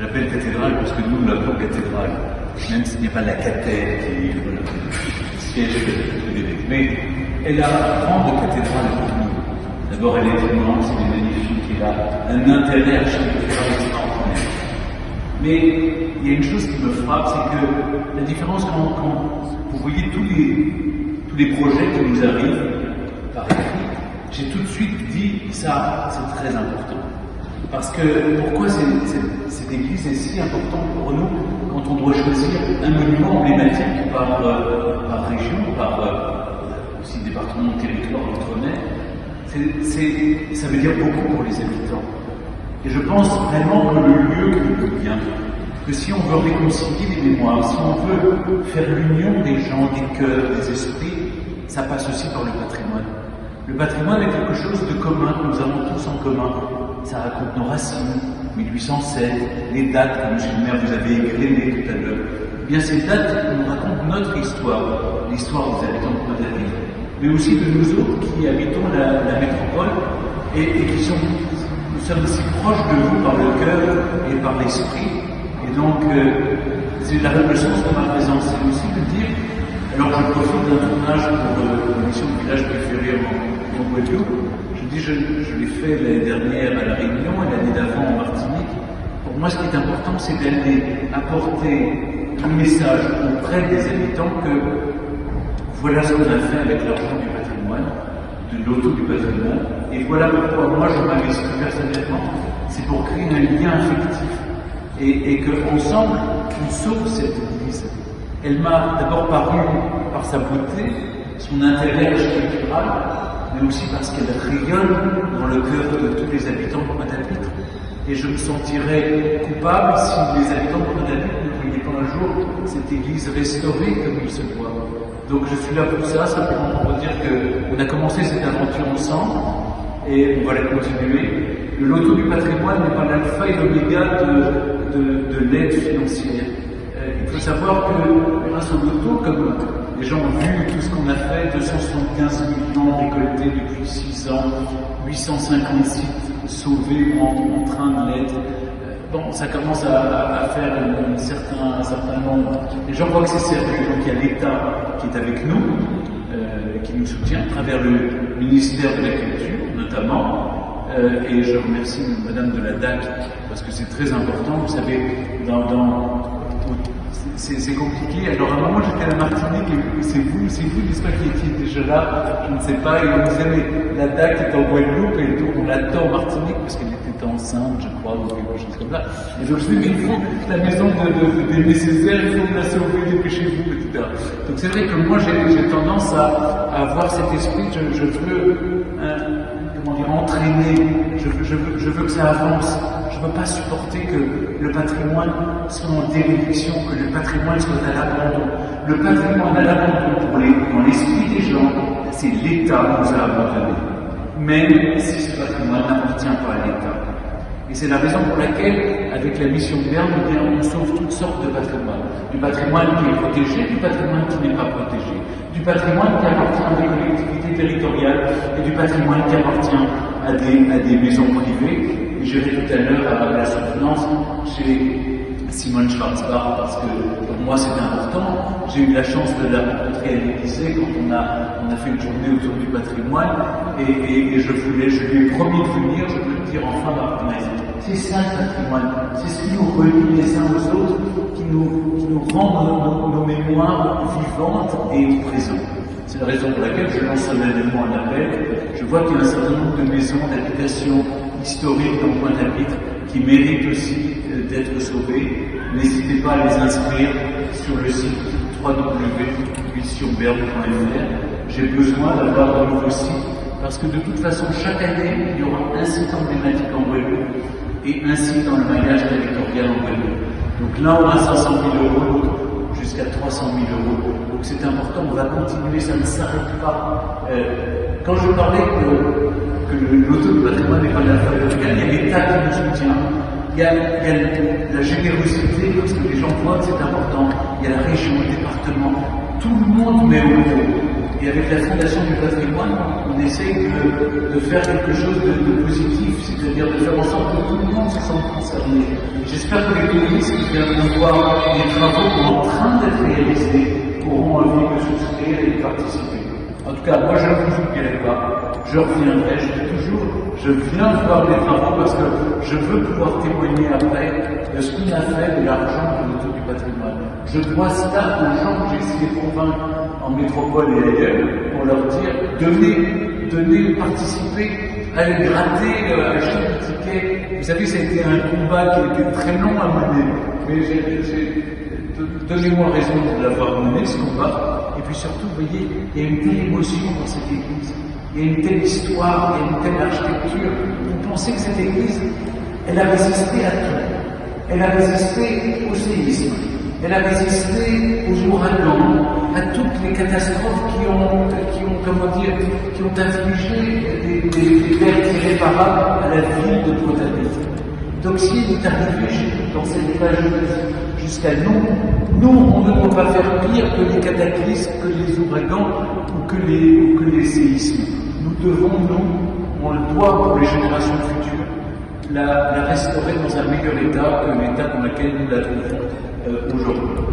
Je l'appelle cathédrale parce que nous l'appelons cathédrale, même s'il n'y a pas la cathèdre qui est le siège de l'évêque. Mais elle a un rang de cathédrale pour nous. D'abord, elle est immense, elle est magnifique, elle a un intérêt architectural extraordinaire. Mais il y a une chose qui me frappe, c'est que la différence quand vous voyez tous les projets qui nous arrivent par écrit, j'ai tout de suite dit ça, c'est très important. Parce que pourquoi cette église est si importante pour nous quand on doit choisir un monument emblématique par région, par aussi département, territoire, outre-mer, ça veut dire beaucoup pour les habitants. Et je pense vraiment que le lieu nous bien, que si on veut réconcilier les mémoires, si on veut faire l'union des gens, des cœurs, des esprits, ça passe aussi par le patrimoine. Le patrimoine est quelque chose de commun, que nous avons tous en commun. Ça raconte nos racines, 1807, les dates que M. le maire vous avez égrenées tout à l'heure. Eh bien, ces dates nous racontent notre histoire, l'histoire des habitants de Pointe-à-Pitre, mais aussi de nous autres qui habitons la métropole et qui nous sommes si proches de vous par le cœur et par l'esprit. Et donc, c'est la reconnaissance de ma présence. C'est aussi de dire, alors je profite d'un tournage pour l'émission de Village préféré en Guadeloupe. Je l'ai fait l'année dernière à La Réunion et l'année d'avant en Martinique. Pour moi, ce qui est important, c'est d'aller apporter un message auprès des habitants que voilà ce qu'on a fait avec l'argent du patrimoine, de l'auto du patrimoine, et voilà pourquoi moi je m'investis personnellement, c'est pour créer un lien affectif, et qu'ensemble, on sauve cette église. Elle m'a d'abord paru par sa beauté, son intérêt architectural, mais aussi parce qu'elle rayonne dans le cœur de tous les habitants de Pointe-à-Pitre. Et je me sentirais coupable si les habitants de Pointe-à-Pitre ne voyaient pas un jour cette église restaurée comme il se doit. Donc je suis là pour ça, simplement pour dire qu'on a commencé cette aventure ensemble et on va la continuer. Le loto du patrimoine n'est pas l'alpha et l'oméga de l'aide financière. Il faut savoir que grâce au loto, comme les gens ont vu tout ce qu'on a fait, 275 millions récoltés depuis 6 ans, 850 sites sauvés ou en train de l'être. Bon, ça commence à faire un certain nombre. Les gens voient que c'est sérieux. Donc il y a l'État qui est avec nous, qui nous soutient à travers le ministère de la Culture notamment. Et je remercie Madame de la DAC parce que c'est très important. Vous savez, c'est compliqué. Alors à un moment j'étais à la Martinique et c'est vous, n'est-ce pas, qui étiez déjà là, je ne sais pas, et on disait mais la DAC est en Guadeloupe et donc on l'attend en Martinique parce qu'elle était enceinte, je crois, ou quelque chose comme ça. Et donc je me dis mais il faut la maison des Césaire, il faut la sauver, dépêchez-vous, etc. Donc c'est vrai que moi j'ai tendance à avoir cet esprit, je veux entraîner, je veux que ça avance. Je ne peux pas supporter que le patrimoine soit en dérédiction, que le patrimoine soit à l'abandon. Le patrimoine à l'abandon dans l'esprit des gens, c'est l'État qui nous a abandonnés. Même si ce patrimoine n'appartient pas à l'État. Et c'est la raison pour laquelle, avec la mission de Berne, on sauve toutes sortes de patrimoine. Du patrimoine qui est protégé, du patrimoine qui n'est pas protégé. Du patrimoine qui appartient à des collectivités territoriales et du patrimoine qui appartient à des maisons privées. Et je vais tout à l'heure à la soutenance chez Simone Schwarzbach parce que pour moi c'est important. J'ai eu la chance de la rencontrer à l'Élysée quand on a fait une journée autour du patrimoine et je lui ai promis de venir, je peux le dire en fin d'après-midi. C'est ça le patrimoine, c'est ce qui nous relie les uns aux autres, qui nous rend nos mémoires vivantes et présentes. C'est la raison pour laquelle je lance solennellement un appel. Je vois qu'il y a un certain nombre de maisons d'habitation historiques dans Pointe-à-Pitre qui méritent aussi d'être sauvées. N'hésitez pas à les inscrire sur le site www.missionberne.fr. J'ai besoin d'avoir de nouveaux sites parce que de toute façon, chaque année, il y aura un site emblématique en Guadeloupe et un site dans le maillage territorial en Guadeloupe. Donc l'un aura 500 000 €, l'autre jusqu'à 300 000 €. Donc c'est important, on va continuer, ça ne s'arrête pas. Quand je parlais que le loto du patrimoine n'est pas l'alpha et l'oméga, il y a l'État qui nous soutient. Il y a la générosité, parce que les gens voient que c'est important. Il y a la région, le département. Tout le monde met au niveau. Et avec la Fondation du patrimoine, on essaye de faire quelque chose de positif, c'est-à-dire de faire en sorte que tout le monde se sente concerné. J'espère que les touristes qui viendront voir les travaux en train d'être réalisés auront envie de souscrire et de participer. En tout cas, moi je ne vous oublierai pas, je reviendrai, je dis toujours, je viens voir les travaux parce que je veux pouvoir témoigner après de ce qu'on a fait de l'argent de l'auto du patrimoine. Je dois cela aux gens que j'ai essayé de convaincre en métropole et ailleurs pour leur dire donnez, participez, allez gratter, acheter des tickets. Vous savez, ça a été un combat qui a été très long à mener, mais donnez-moi raison de l'avoir mené ce combat. Et puis surtout, vous voyez, il y a une telle émotion dans cette église, il y a une telle histoire, il y a une telle architecture. Vous pensez que cette église, elle a résisté à tout. Elle a résisté au séisme, elle a résisté aux ouragans, à toutes les catastrophes qui ont infligé des pertes irréparables à la ville de Bretagne. Donc s'il est arrivé dans cette plage jusqu'à nous, on ne peut pas faire pire que les cataclysmes, que les ouragans ou que les séismes. Nous devons, on le doit pour les générations futures, la restaurer dans un meilleur état que l'état dans lequel nous la trouvons aujourd'hui.